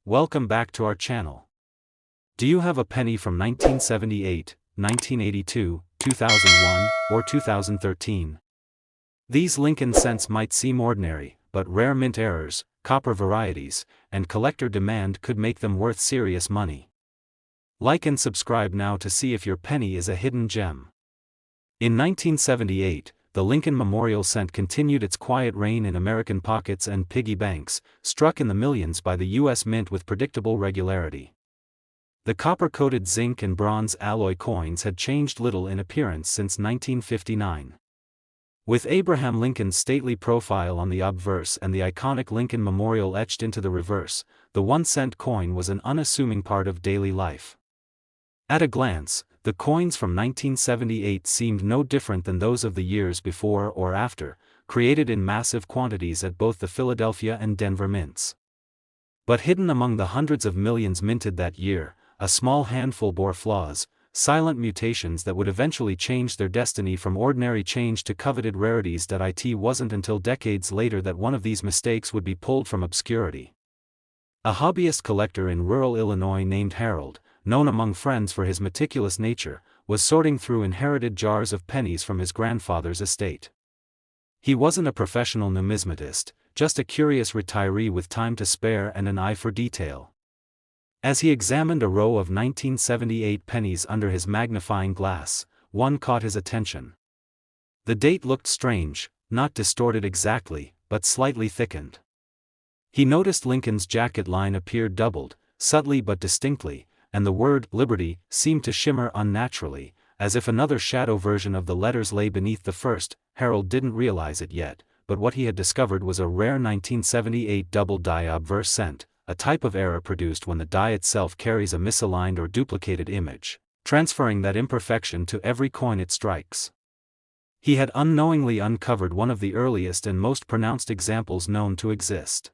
Welcome back to our channel. Do you have a penny from 1978, 1982, 2001, or 2013? These Lincoln cents might seem ordinary, but rare mint errors, copper varieties, and collector demand could make them worth serious money. Like and subscribe now to see if your penny is a hidden gem. In 1978, the Lincoln Memorial Cent continued its quiet reign in American pockets and piggy banks, struck in the millions by the U.S. Mint with predictable regularity. The copper-coated zinc and bronze alloy coins had changed little in appearance since 1959. With Abraham Lincoln's stately profile on the obverse and the iconic Lincoln Memorial etched into the reverse, the 1-cent coin was an unassuming part of daily life. At a glance, the coins from 1978 seemed no different than those of the years before or after, created in massive quantities at both the Philadelphia and Denver mints. But hidden among the hundreds of millions minted that year, a small handful bore flaws, silent mutations that would eventually change their destiny from ordinary change to coveted rarities. It wasn't until decades later that one of these mistakes would be pulled from obscurity. A hobbyist collector in rural Illinois named Harold, known among friends for his meticulous nature, was sorting through inherited jars of pennies from his grandfather's estate. He wasn't a professional numismatist, just a curious retiree with time to spare and an eye for detail. As he examined a row of 1978 pennies under his magnifying glass, one caught his attention. The date looked strange, not distorted exactly, but slightly thickened. He noticed Lincoln's jacket line appeared doubled, subtly but distinctly, and the word Liberty seemed to shimmer unnaturally, as if another shadow version of the letters lay beneath the first. Harold didn't realize it yet, but what he had discovered was a rare 1978 double die obverse cent, a type of error produced when the die itself carries a misaligned or duplicated image, transferring that imperfection to every coin it strikes. He had unknowingly uncovered one of the earliest and most pronounced examples known to exist.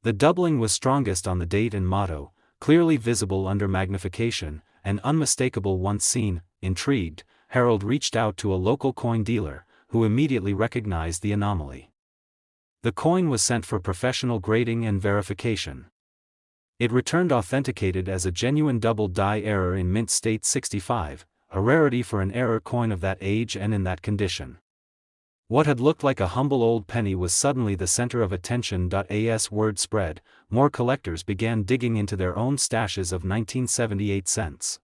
The doubling was strongest on the date and motto, clearly visible under magnification, and unmistakable once seen. Intrigued, Harold reached out to a local coin dealer, who immediately recognized the anomaly. The coin was sent for professional grading and verification. It returned authenticated as a genuine double die error in mint state 65, a rarity for an error coin of that age and in that condition. What had looked like a humble old penny was suddenly the center of attention. As word spread, more collectors began digging into their own stashes of 1978 cents.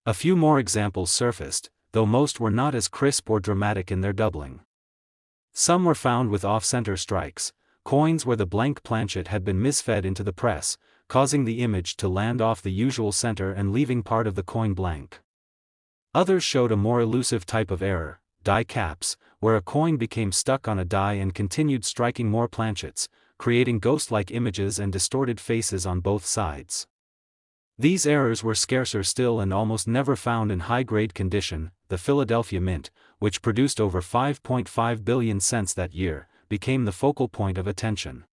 A few more examples surfaced, though most were not as crisp or dramatic in their doubling. Some were found with off-center strikes, coins where the blank planchet had been misfed into the press, causing the image to land off the usual center and leaving part of the coin blank. Others showed a more elusive type of error, die caps, where a coin became stuck on a die and continued striking more planchets, creating ghost-like images and distorted faces on both sides. These errors were scarcer still and almost never found in high-grade condition. The Philadelphia Mint, which produced over 5.5 billion cents that year, became the focal point of attention.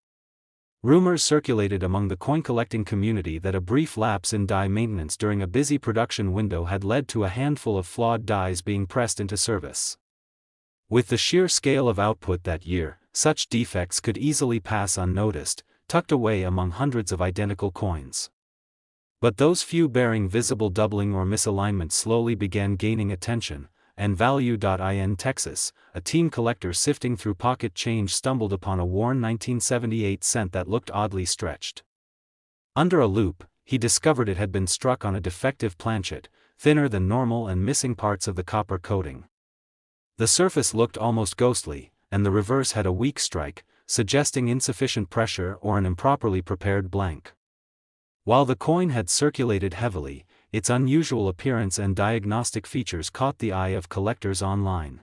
Rumors circulated among the coin-collecting community that a brief lapse in die maintenance during a busy production window had led to a handful of flawed dies being pressed into service. With the sheer scale of output that year, such defects could easily pass unnoticed, tucked away among hundreds of identical coins. But those few bearing visible doubling or misalignment slowly began gaining attention, and Value.in Texas, a team collector sifting through pocket change stumbled upon a worn 1978 cent that looked oddly stretched. Under a loop, he discovered it had been struck on a defective planchet, thinner than normal and missing parts of the copper coating. The surface looked almost ghostly, and the reverse had a weak strike, suggesting insufficient pressure or an improperly prepared blank. While the coin had circulated heavily, its unusual appearance and diagnostic features caught the eye of collectors online.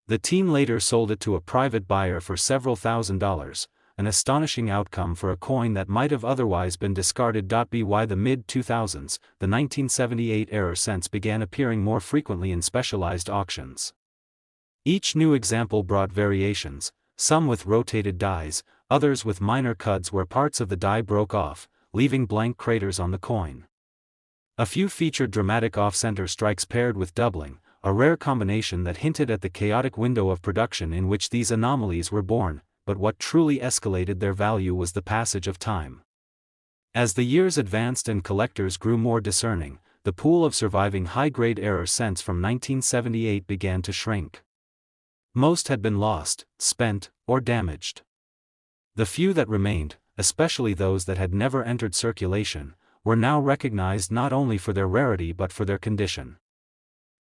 The team later sold it to a private buyer for several $1,000s, an astonishing outcome for a coin that might have otherwise been discarded. By the mid-2000s, the 1978 error cents began appearing more frequently in specialized auctions. Each new example brought variations, some with rotated dies, others with minor cuts where parts of the die broke off, leaving blank craters on the coin. A few featured dramatic off-center strikes paired with doubling, a rare combination that hinted at the chaotic window of production in which these anomalies were born. But what truly escalated their value was the passage of time. As the years advanced and collectors grew more discerning, the pool of surviving high-grade error cents from 1978 began to shrink. Most had been lost, spent, or damaged. The few that remained, especially those that had never entered circulation, were now recognized not only for their rarity but for their condition.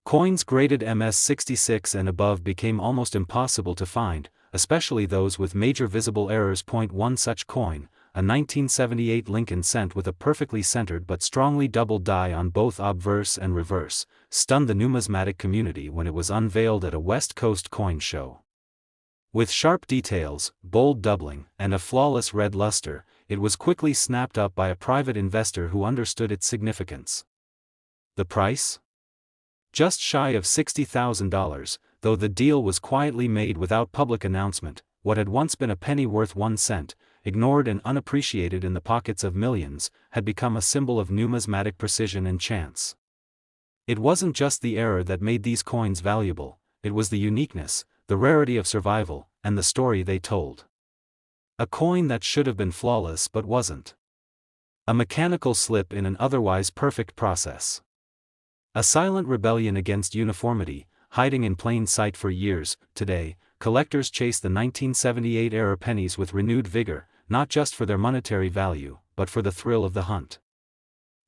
Coins graded MS66 and above became almost impossible to find, especially those with major visible errors. One such coin, a 1978 Lincoln cent with a perfectly centered but strongly doubled die on both obverse and reverse, stunned the numismatic community when it was unveiled at a West Coast coin show. With sharp details, bold doubling, and a flawless red luster, it was quickly snapped up by a private investor who understood its significance. The price? Just shy of $60,000, though the deal was quietly made without public announcement. What had once been a penny worth 1 cent, ignored and unappreciated in the pockets of millions, had become a symbol of numismatic precision and chance. It wasn't just the error that made these coins valuable, it was the uniqueness, the rarity of survival, and the story they told. A coin that should have been flawless but wasn't. A mechanical slip in an otherwise perfect process. A silent rebellion against uniformity, hiding in plain sight for years. Today, collectors chase the 1978 error pennies with renewed vigor, not just for their monetary value, but for the thrill of the hunt.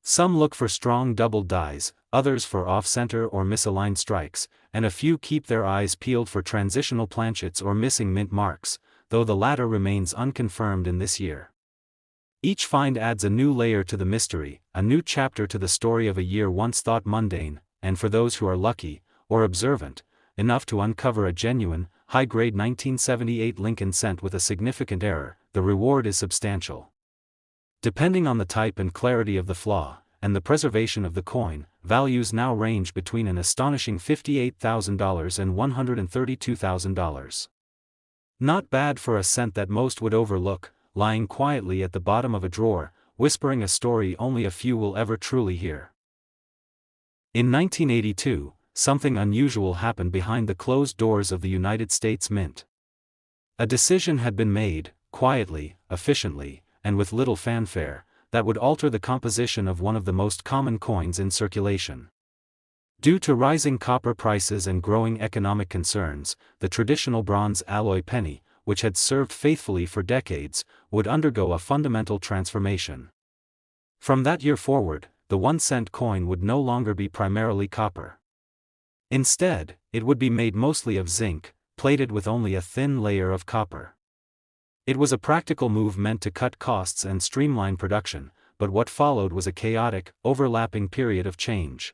Some look for strong doubled dies, others for off-center or misaligned strikes, and a few keep their eyes peeled for transitional planchets or missing mint marks, though the latter remains unconfirmed in this year. Each find adds a new layer to the mystery, a new chapter to the story of a year once thought mundane, and for those who are lucky, or observant, enough to uncover a genuine, high-grade 1978 Lincoln cent with a significant error, the reward is substantial. Depending on the type and clarity of the flaw, and the preservation of the coin, values now range between an astonishing $58,000 and $132,000. Not bad for a cent that most would overlook, lying quietly at the bottom of a drawer, whispering a story only a few will ever truly hear. In 1982, something unusual happened behind the closed doors of the United States Mint. A decision had been made, quietly, efficiently, and with little fanfare, that would alter the composition of one of the most common coins in circulation. Due to rising copper prices and growing economic concerns, the traditional bronze alloy penny, which had served faithfully for decades, would undergo a fundamental transformation. From that year forward, the 1-cent coin would no longer be primarily copper. Instead, it would be made mostly of zinc, plated with only a thin layer of copper. It was a practical move meant to cut costs and streamline production, but what followed was a chaotic, overlapping period of change.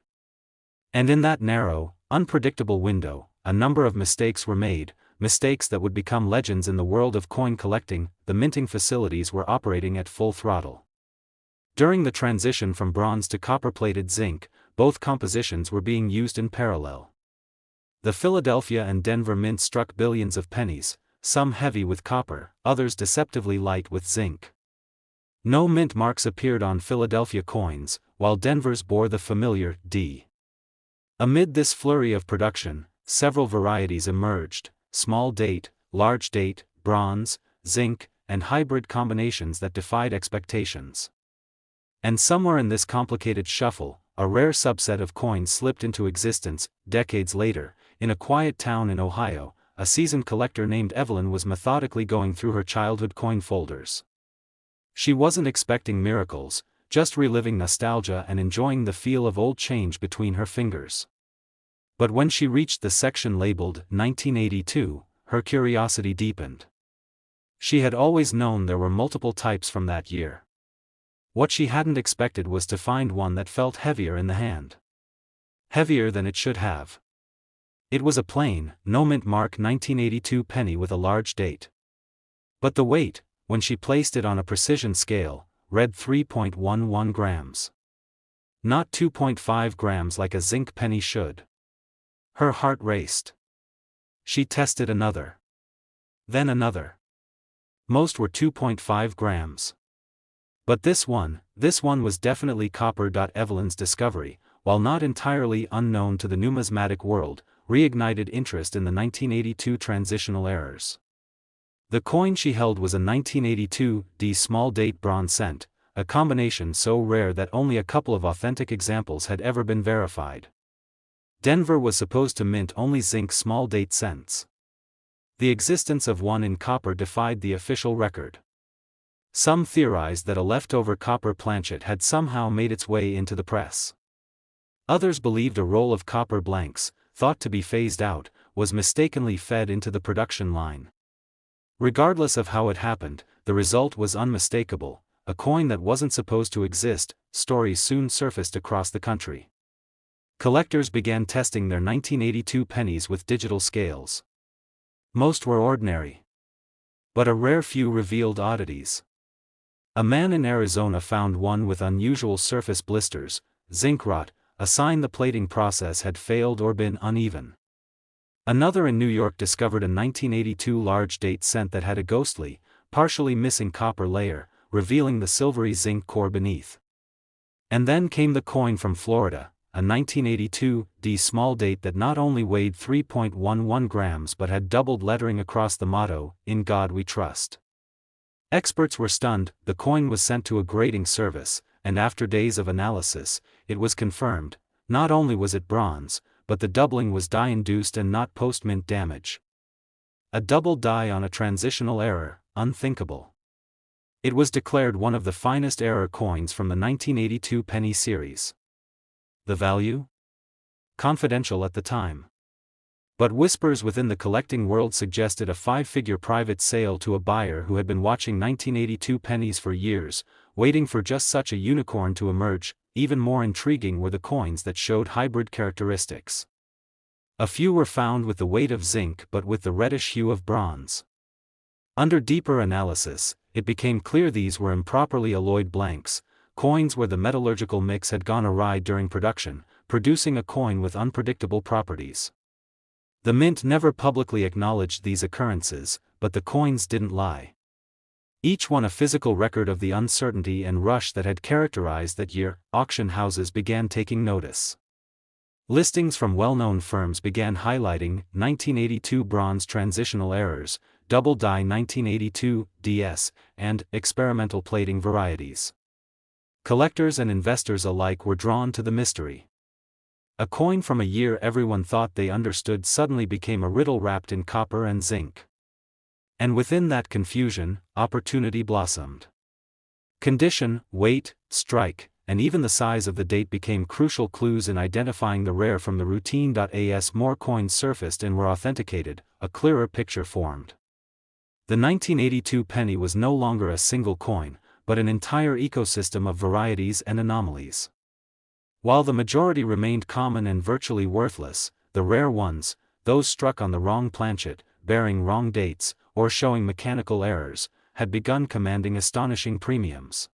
And in that narrow, unpredictable window, a number of mistakes were made, mistakes that would become legends in the world of coin collecting. The minting facilities were operating at full throttle. During the transition from bronze to copper-plated zinc, both compositions were being used in parallel. The Philadelphia and Denver mints struck billions of pennies, some heavy with copper, others deceptively light with zinc. No mint marks appeared on Philadelphia coins, while Denver's bore the familiar D. Amid this flurry of production, several varieties emerged: small date, large date, bronze, zinc, and hybrid combinations that defied expectations. And somewhere in this complicated shuffle, a rare subset of coins slipped into existence. Decades later, in a quiet town in Ohio, a seasoned collector named Evelyn was methodically going through her childhood coin folders. She wasn't expecting miracles, just reliving nostalgia and enjoying the feel of old change between her fingers. But when she reached the section labeled 1982, her curiosity deepened. She had always known there were multiple types from that year. What she hadn't expected was to find one that felt heavier in the hand. Heavier than it should have. It was a plain, no mint mark 1982 penny with a large date. But the weight, when she placed it on a precision scale, read 3.11 grams. Not 2.5 grams like a zinc penny should. Her heart raced. She tested another. Then another. Most were 2.5 grams. But this one was definitely copper. Evelyn's discovery, while not entirely unknown to the numismatic world, reignited interest in the 1982 transitional errors. The coin she held was a 1982 D small date bronze cent, a combination so rare that only a couple of authentic examples had ever been verified. Denver was supposed to mint only zinc small date cents. The existence of one in copper defied the official record. Some theorized that a leftover copper planchet had somehow made its way into the press. Others believed a roll of copper blanks, thought to be phased out, was mistakenly fed into the production line. Regardless of how it happened, the result was unmistakable: a coin that wasn't supposed to exist. Stories soon surfaced across the country. Collectors began testing their 1982 pennies with digital scales. Most were ordinary, but a rare few revealed oddities. A man in Arizona found one with unusual surface blisters, zinc rot, a sign the plating process had failed or been uneven. Another in New York discovered a 1982 large date cent that had a ghostly, partially missing copper layer, revealing the silvery zinc core beneath. And then came the coin from Florida, a 1982 D small date that not only weighed 3.11 grams but had doubled lettering across the motto, "In God We Trust." Experts were stunned. The coin was sent to a grading service, and after days of analysis, it was confirmed. Not only was it bronze, but the doubling was die-induced and not post-mint damage. A double die on a transitional error, unthinkable. It was declared one of the finest error coins from the 1982 penny series. The value? Confidential at the time. But whispers within the collecting world suggested a 5-figure private sale to a buyer who had been watching 1982 pennies for years, waiting for just such a unicorn to emerge. Even more intriguing were the coins that showed hybrid characteristics. A few were found with the weight of zinc but with the reddish hue of bronze. Under deeper analysis, it became clear these were improperly alloyed blanks, coins where the metallurgical mix had gone awry during production, producing a coin with unpredictable properties. The mint never publicly acknowledged these occurrences, but the coins didn't lie. Each one a physical record of the uncertainty and rush that had characterized that year. Auction houses began taking notice. Listings from well-known firms began highlighting 1982 bronze transitional errors, double die 1982 DS, and experimental plating varieties. Collectors and investors alike were drawn to the mystery. A coin from a year everyone thought they understood suddenly became a riddle wrapped in copper and zinc. And within that confusion, opportunity blossomed. Condition, weight, strike, and even the size of the date became crucial clues in identifying the rare from the routine. As more coins surfaced and were authenticated, a clearer picture formed. The 1982 penny was no longer a single coin, but an entire ecosystem of varieties and anomalies. While the majority remained common and virtually worthless, the rare ones, those struck on the wrong planchet, bearing wrong dates, or showing mechanical errors, had begun commanding astonishing premiums.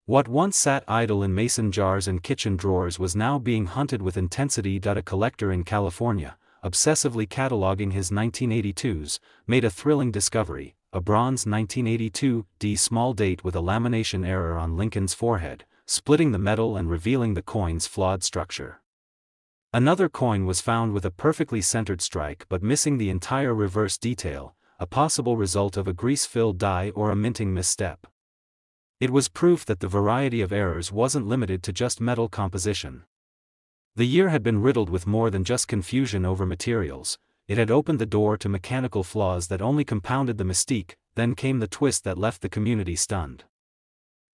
What once sat idle in mason jars and kitchen drawers was now being hunted with intensity. A collector in California, obsessively cataloging his 1982s, made a thrilling discovery: a bronze 1982 D small date with a lamination error on Lincoln's forehead, splitting the metal and revealing the coin's flawed structure. Another coin was found with a perfectly centered strike but missing the entire reverse detail, a possible result of a grease-filled die or a minting misstep. It was proof that the variety of errors wasn't limited to just metal composition. The year had been riddled with more than just confusion over materials. It had opened the door to mechanical flaws that only compounded the mystique. Then came the twist that left the community stunned.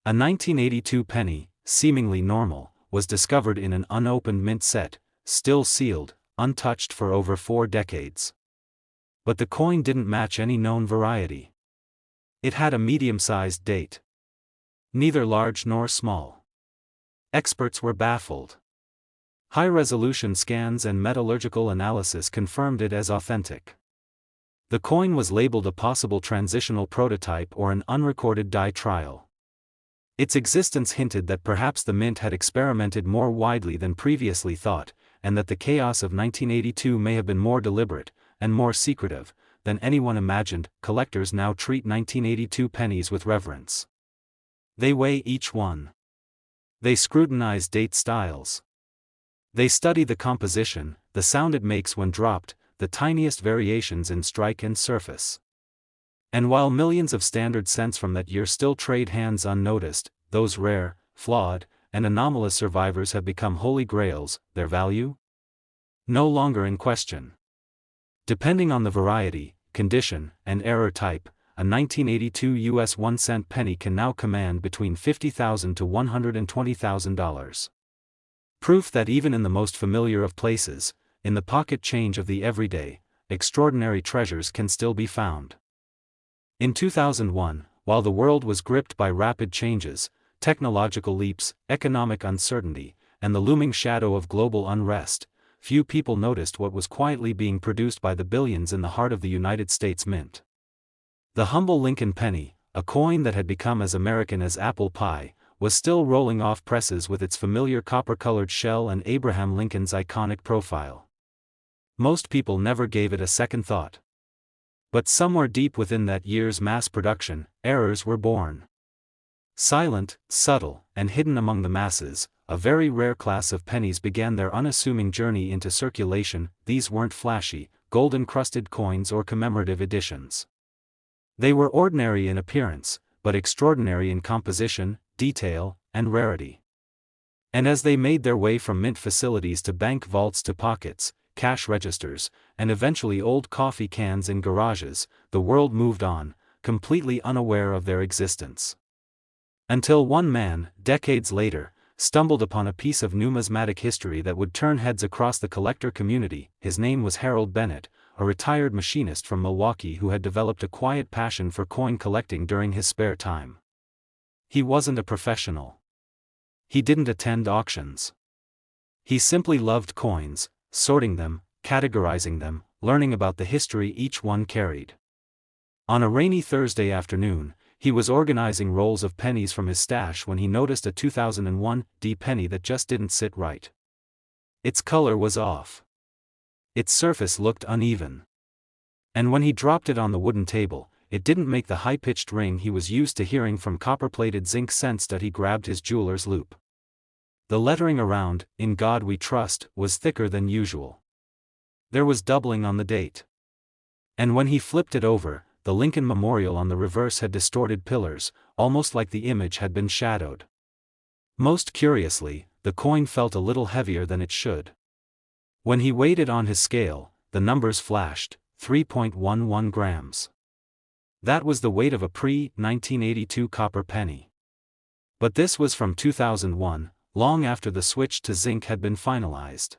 A 1982 penny, seemingly normal, was discovered in an unopened mint set, still sealed, untouched for over 4 decades. But the coin didn't match any known variety. It had a medium-sized date. Neither large nor small. Experts were baffled. High-resolution scans and metallurgical analysis confirmed it as authentic. The coin was labeled a possible transitional prototype or an unrecorded die trial. Its existence hinted that perhaps the mint had experimented more widely than previously thought, and that the chaos of 1982 may have been more deliberate, and more secretive, than anyone imagined. Collectors now treat 1982 pennies with reverence. They weigh each one. They scrutinize date styles. They study the composition, the sound it makes when dropped, the tiniest variations in strike and surface. And while millions of standard cents from that year still trade hands unnoticed, those rare, flawed, and anomalous survivors have become holy grails, their value? No longer in question. Depending on the variety, condition, and error type, a 1982 US 1-cent penny can now command between $50,000 to $120,000. Proof that even in the most familiar of places, in the pocket change of the everyday, extraordinary treasures can still be found. In 2001, while the world was gripped by rapid changes, technological leaps, economic uncertainty, and the looming shadow of global unrest, few people noticed what was quietly being produced by the billions in the heart of the United States Mint. The humble Lincoln penny, a coin that had become as American as apple pie, was still rolling off presses with its familiar copper-colored shell and Abraham Lincoln's iconic profile. Most people never gave it a second thought. But somewhere deep within that year's mass production, errors were born. Silent, subtle, and hidden among the masses, a very rare class of pennies began their unassuming journey into circulation. These weren't flashy, gold-encrusted coins or commemorative editions. They were ordinary in appearance, but extraordinary in composition, detail, and rarity. And as they made their way from mint facilities to bank vaults to pockets, cash registers, and eventually old coffee cans in garages, the world moved on, completely unaware of their existence. Until one man, decades later, stumbled upon a piece of numismatic history that would turn heads across the collector community. His name was Harold Bennett, a retired machinist from Milwaukee who had developed a quiet passion for coin collecting during his spare time. He wasn't a professional. He didn't attend auctions. He simply loved coins, sorting them, categorizing them, learning about the history each one carried. On a rainy Thursday afternoon, he was organizing rolls of pennies from his stash when he noticed a 2001 D penny that just didn't sit right. Its color was off. Its surface looked uneven. And when he dropped it on the wooden table, it didn't make the high-pitched ring he was used to hearing from copper-plated zinc cents that he grabbed his jeweler's loop. The lettering around, "In God We Trust," was thicker than usual. There was doubling on the date. And when he flipped it over, the Lincoln Memorial on the reverse had distorted pillars, almost like the image had been shadowed. Most curiously, the coin felt a little heavier than it should. When he weighed it on his scale, the numbers flashed, 3.11 grams. That was the weight of a pre-1982 copper penny. But this was from 2001, long after the switch to zinc had been finalized.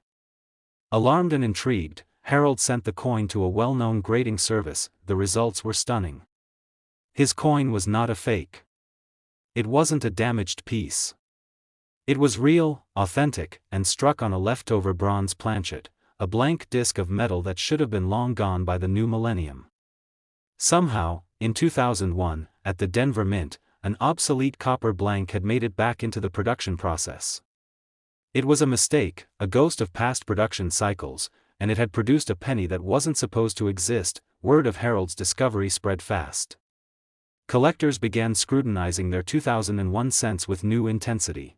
Alarmed and intrigued, Harold sent the coin to a well-known grading service. The results were stunning. His coin was not a fake. It wasn't a damaged piece. It was real, authentic, and struck on a leftover bronze planchet, a blank disc of metal that should have been long gone by the new millennium. Somehow, in 2001, at the Denver Mint, an obsolete copper blank had made it back into the production process. It was a mistake, a ghost of past production cycles, and it had produced a penny that wasn't supposed to exist. Word of Harold's discovery spread fast. Collectors began scrutinizing their 2001 cents with new intensity.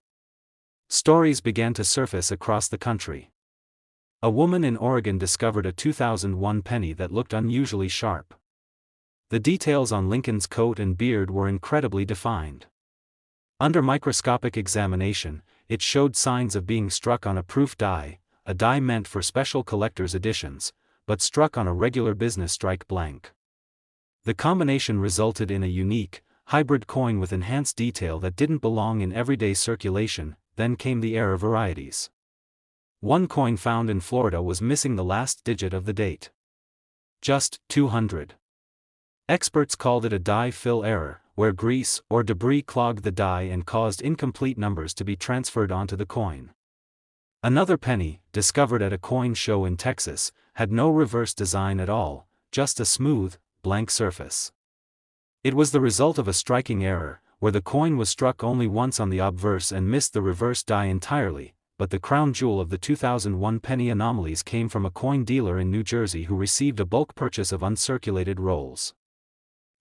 Stories began to surface across the country. A woman in Oregon discovered a 2001 penny that looked unusually sharp. The details on Lincoln's coat and beard were incredibly defined. Under microscopic examination, it showed signs of being struck on a proof die, a die meant for special collector's editions, but struck on a regular business strike blank. The combination resulted in a unique, hybrid coin with enhanced detail that didn't belong in everyday circulation. Then came the error varieties. One coin found in Florida was missing the last digit of the date. Just 200. Experts called it a die fill error, where grease or debris clogged the die and caused incomplete numbers to be transferred onto the coin. Another penny, discovered at a coin show in Texas, had no reverse design at all, just a smooth, blank surface. It was the result of a striking error, where the coin was struck only once on the obverse and missed the reverse die entirely, but the crown jewel of the 2001 penny anomalies came from a coin dealer in New Jersey who received a bulk purchase of uncirculated rolls.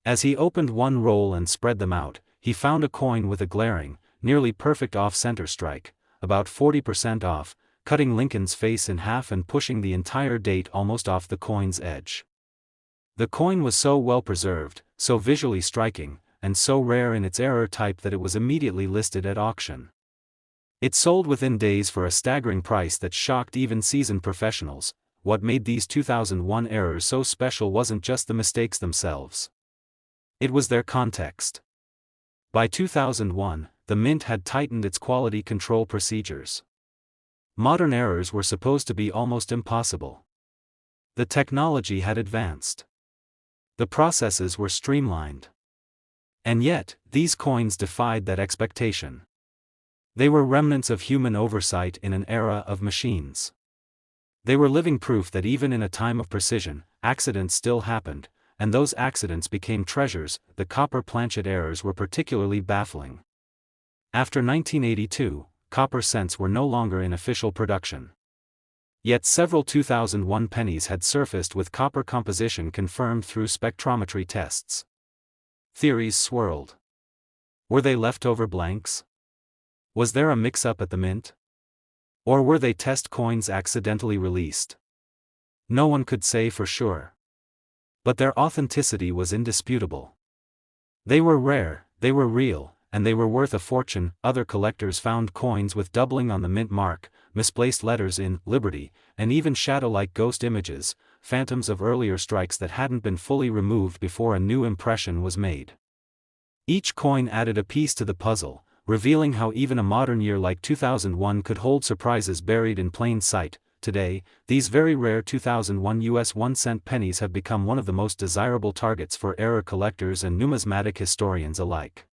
As he opened one roll and spread them out, he found a coin with a glaring, nearly perfect off-center strike, about 40% off, cutting Lincoln's face in half and pushing the entire date almost off the coin's edge. The coin was so well preserved, so visually striking, and so rare in its error type that it was immediately listed at auction. It sold within days for a staggering price that shocked even seasoned professionals. What made these 2001 errors so special wasn't just the mistakes themselves. It was their context. By 2001, the mint had tightened its quality control procedures. Modern errors were supposed to be almost impossible. The technology had advanced. The processes were streamlined. And yet, these coins defied that expectation. They were remnants of human oversight in an era of machines. They were living proof that even in a time of precision, accidents still happened, and those accidents became treasures. The copper planchet errors were particularly baffling. After 1982, copper cents were no longer in official production. Yet several 2001 pennies had surfaced with copper composition confirmed through spectrometry tests. Theories swirled. Were they leftover blanks? Was there a mix-up at the mint? Or were they test coins accidentally released? No one could say for sure. But their authenticity was indisputable. They were rare, they were real, and they were worth a fortune. Other collectors found coins with doubling on the mint mark, misplaced letters in Liberty, and even shadow-like ghost images, phantoms of earlier strikes that hadn't been fully removed before a new impression was made. Each coin added a piece to the puzzle, revealing how even a modern year like 2001 could hold surprises buried in plain sight. Today, these very rare 2001 US 1-cent pennies have become one of the most desirable targets for error collectors and numismatic historians alike.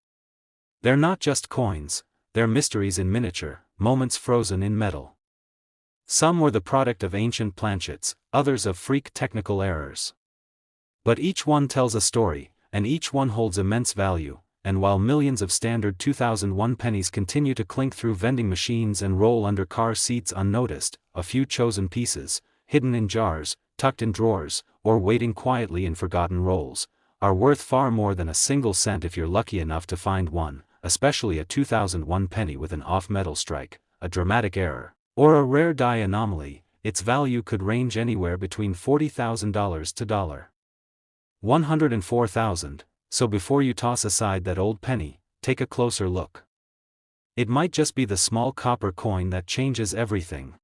They're not just coins, they're mysteries in miniature, moments frozen in metal. Some were the product of ancient planchets, others of freak technical errors. But each one tells a story, and each one holds immense value. And while millions of standard 2001 pennies continue to clink through vending machines and roll under car seats unnoticed, a few chosen pieces, hidden in jars, tucked in drawers, or waiting quietly in forgotten rolls, are worth far more than a single cent if you're lucky enough to find one, especially a 2001 penny with an off-metal strike, a dramatic error, or a rare die anomaly. Its value could range anywhere between $40,000 to $104,000. So before you toss aside that old penny, take a closer look. It might just be the small copper coin that changes everything.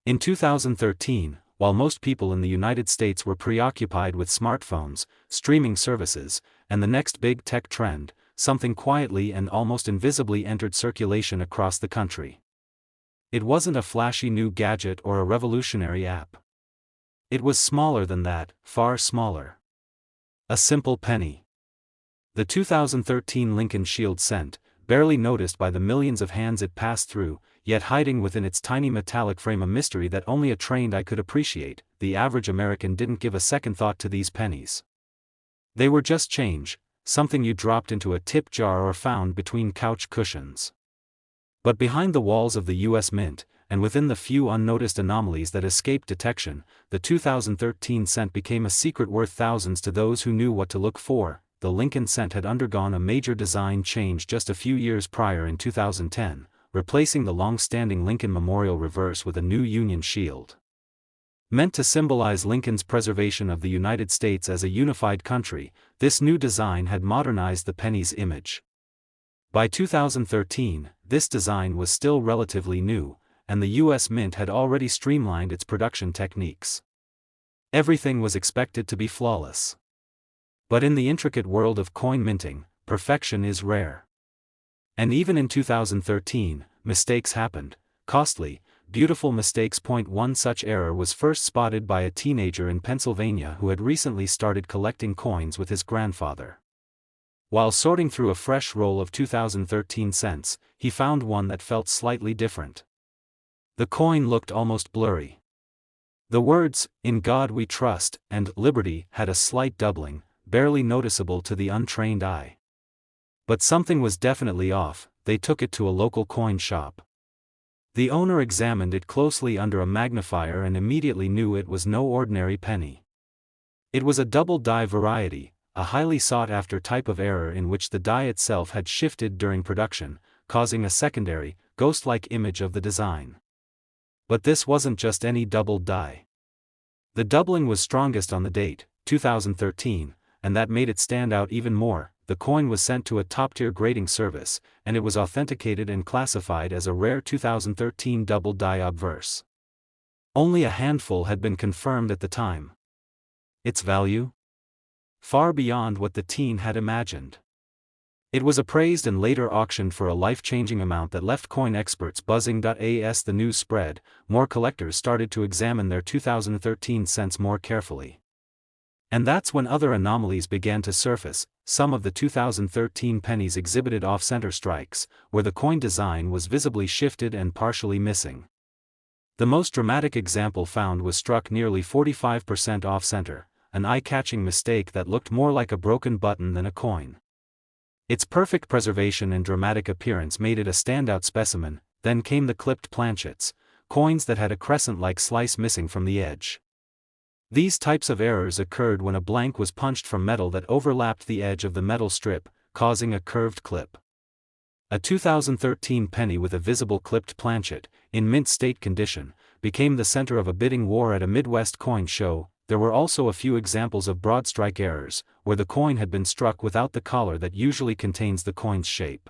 In 2013, while most people in the United States were preoccupied with smartphones, streaming services, and the next big tech trend, something quietly and almost invisibly entered circulation across the country. It wasn't a flashy new gadget or a revolutionary app. It was smaller than that, far smaller. A simple penny. The 2013 Lincoln Shield cent, barely noticed by the millions of hands it passed through, yet hiding within its tiny metallic frame a mystery that only a trained eye could appreciate. The average American didn't give a second thought to these pennies. They were just change, something you dropped into a tip jar or found between couch cushions. But behind the walls of the US Mint, and within the few unnoticed anomalies that escaped detection, the 2013 cent became a secret worth thousands to those who knew what to look for. The Lincoln cent had undergone a major design change just a few years prior in 2010, replacing the long-standing Lincoln Memorial reverse with a new Union shield. Meant to symbolize Lincoln's preservation of the United States as a unified country, this new design had modernized the penny's image. By 2013, this design was still relatively new, and the US Mint had already streamlined its production techniques. Everything was expected to be flawless. But in the intricate world of coin minting, perfection is rare. And even in 2013, mistakes happened, costly, beautiful mistakes. One such error was first spotted by a teenager in Pennsylvania who had recently started collecting coins with his grandfather. While sorting through a fresh roll of 2013 cents, he found one that felt slightly different. The coin looked almost blurry. The words, "In God We Trust," and "Liberty" had a slight doubling, barely noticeable to the untrained eye. But something was definitely off. They took it to a local coin shop. The owner examined it closely under a magnifier and immediately knew it was no ordinary penny. It was a double die variety, a highly sought-after type of error in which the die itself had shifted during production, causing a secondary, ghost-like image of the design. But this wasn't just any doubled die. The doubling was strongest on the date, 2013, and that made it stand out even more. the coin was sent to a top-tier grading service, and it was authenticated and classified as a rare 2013 double-die obverse. Only a handful had been confirmed at the time. Its value? Far beyond what the teen had imagined. It was appraised and later auctioned for a life-changing amount that left coin experts buzzing. As the news spread, more collectors started to examine their 2013 cents more carefully. And that's when other anomalies began to surface. Some of the 2013 pennies exhibited off-center strikes, where the coin design was visibly shifted and partially missing. The most dramatic example found was struck nearly 45% off-center, an eye-catching mistake that looked more like a broken button than a coin. Its perfect preservation and dramatic appearance made it a standout specimen. Then came the clipped planchets, coins that had a crescent-like slice missing from the edge. These types of errors occurred when a blank was punched from metal that overlapped the edge of the metal strip, causing a curved clip. A 2013 penny with a visible clipped planchet, in mint state condition, became the center of a bidding war at a Midwest coin show. There were also a few examples of broad strike errors, where the coin had been struck without the collar that usually contains the coin's shape.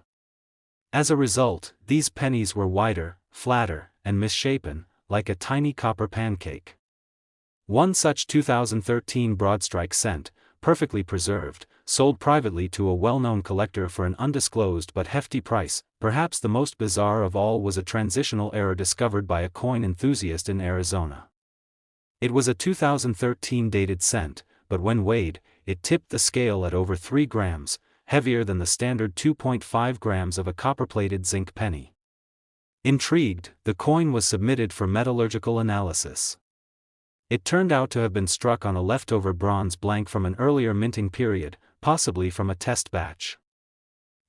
As a result, these pennies were wider, flatter, and misshapen, like a tiny copper pancake. One such 2013 broadstrike cent, perfectly preserved, sold privately to a well-known collector for an undisclosed but hefty price. Perhaps the most bizarre of all was a transitional error discovered by a coin enthusiast in Arizona. It was a 2013 dated cent, but when weighed, it tipped the scale at over 3 grams, heavier than the standard 2.5 grams of a copper-plated zinc penny. Intrigued, the coin was submitted for metallurgical analysis. It turned out to have been struck on a leftover bronze blank from an earlier minting period, possibly from a test batch.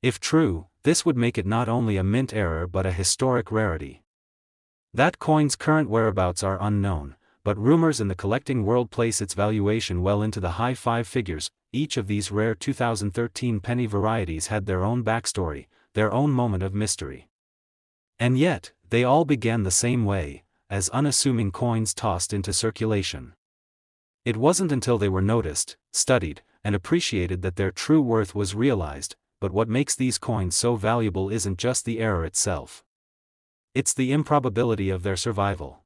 If true, this would make it not only a mint error but a historic rarity. That coin's current whereabouts are unknown, but rumors in the collecting world place its valuation well into the high 5 figures. Each of these rare 2013 penny varieties had their own backstory, their own moment of mystery. And yet, they all began the same way, as unassuming coins tossed into circulation. It wasn't until they were noticed, studied, and appreciated that their true worth was realized. But what makes these coins so valuable isn't just the error itself. It's the improbability of their survival.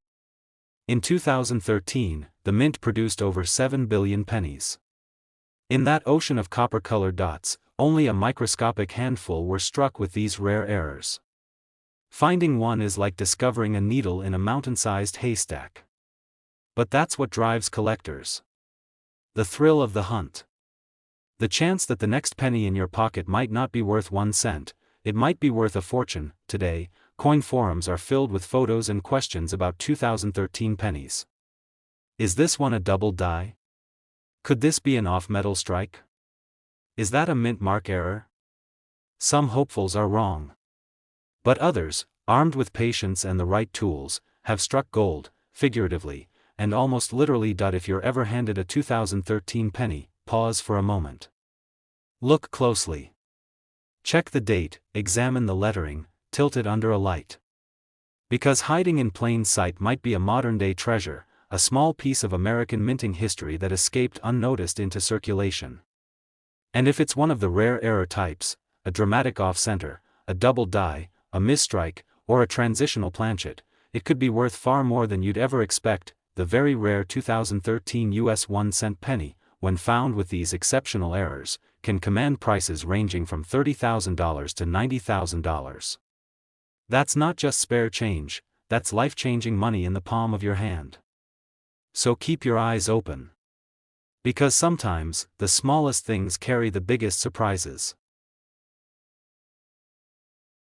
In 2013, the mint produced over 7 billion pennies. In that ocean of copper-colored dots, only a microscopic handful were struck with these rare errors. Finding one is like discovering a needle in a mountain-sized haystack. But that's what drives collectors. The thrill of the hunt. The chance that the next penny in your pocket might not be worth 1 cent, it might be worth a fortune. Today, coin forums are filled with photos and questions about 2013 pennies. Is this one a double die? Could this be an off-metal strike? Is that a mint mark error? Some hopefuls are wrong. But others, armed with patience and the right tools, have struck gold, figuratively, and almost literally. If you're ever handed a 2013 penny, pause for a moment. Look closely. Check the date, examine the lettering, tilt it under a light. Because hiding in plain sight might be a modern-day treasure, a small piece of American minting history that escaped unnoticed into circulation. And if it's one of the rare error types, a dramatic off-center, a double die, a misstrike, or a transitional planchet, it could be worth far more than you'd ever expect. The very rare 2013 US 1 cent penny, when found with these exceptional errors, can command prices ranging from $30,000 to $90,000. That's not just spare change, that's life-changing money in the palm of your hand. So keep your eyes open. Because sometimes, the smallest things carry the biggest surprises.